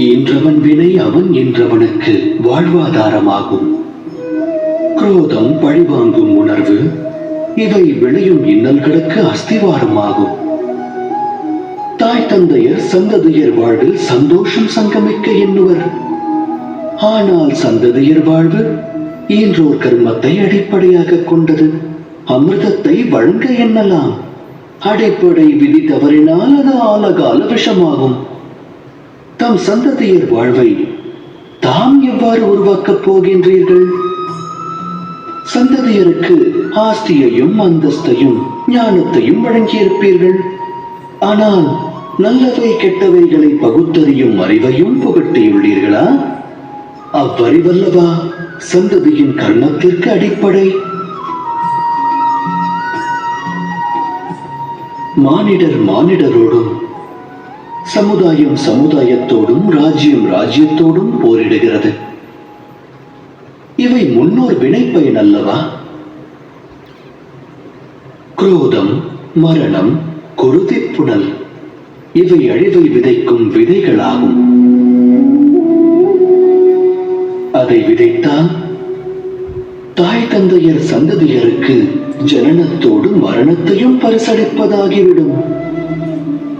ஈன்றவன் வினை அவன் என்றவனுக்கு வாழ்வாதாரமாகும். குரோதம், பழிவாங்கும் உணர்வு இவை விளையும் இன்னல்களுக்கு அஸ்திவாரமாகும். தாய் தந்தையர் சந்ததியர் வாழ்வில் சந்தோஷம் சங்கமிக்க எண்ணுவர். ஆனால் சந்ததியர் வாழ்வு ஈன்றோர் கர்மத்தை அடிப்படையாக கொண்டது. அமிர்தத்தை வழங்க எண்ணலாம். அடிப்படை விதி தவறினால் அது ஆலகால விஷமாகும். தம் சந்ததியர் வாழ்வை தாம் எவ்வாறு உருவாக்கப் போகின்றீர்கள்? சந்ததியருக்கு ஆஸ்தியையும் அந்தஸ்தையும் ஞானத்தையும் வழங்கியிருப்பீர்கள். ஆனால் நல்லவை கெட்டவைகளை பகுத்தறியும் அறிவையும் புகட்டியுள்ளீர்களா? அவ்வறிவல்லவா சந்ததியின் கர்மத்திற்கு அடிப்படை. மானிடர் மானிடரோடும், சமுதாயம் சமுதாயத்தோடும், ராஜ்யம் ராஜ்யத்தோடும் போரிடுகிறது. இவை முன்னோர் வினைப்பயன் அல்லவா? குரோதம், மரணம், குருதிப்புணல் இவை அழிவை விதைக்கும் விதைகளாகும். அதை விதைத்தால் தாய் தந்தையர் சந்ததியருக்கு ஜனனத்தோடு மரணத்தையும் பரிசளிப்பதாகிவிடும்.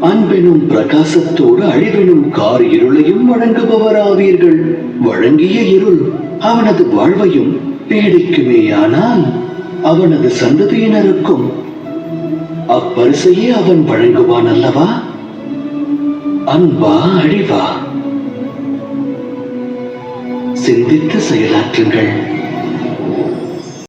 அன்பெனும் பிரகாசத்தோடு அழிவெனும் கார் இருளையும் வழங்குபவராவீர்கள். வழங்கிய இருள் அவனது வாழ்வையும் பீடிக்குமேயானால் அவனது சந்ததியினருக்கும் அப்பரிசையே அவன் வழங்குவான் அல்லவா? அன்பா அழிவா? சிந்தித்து செயலாற்றுங்கள்.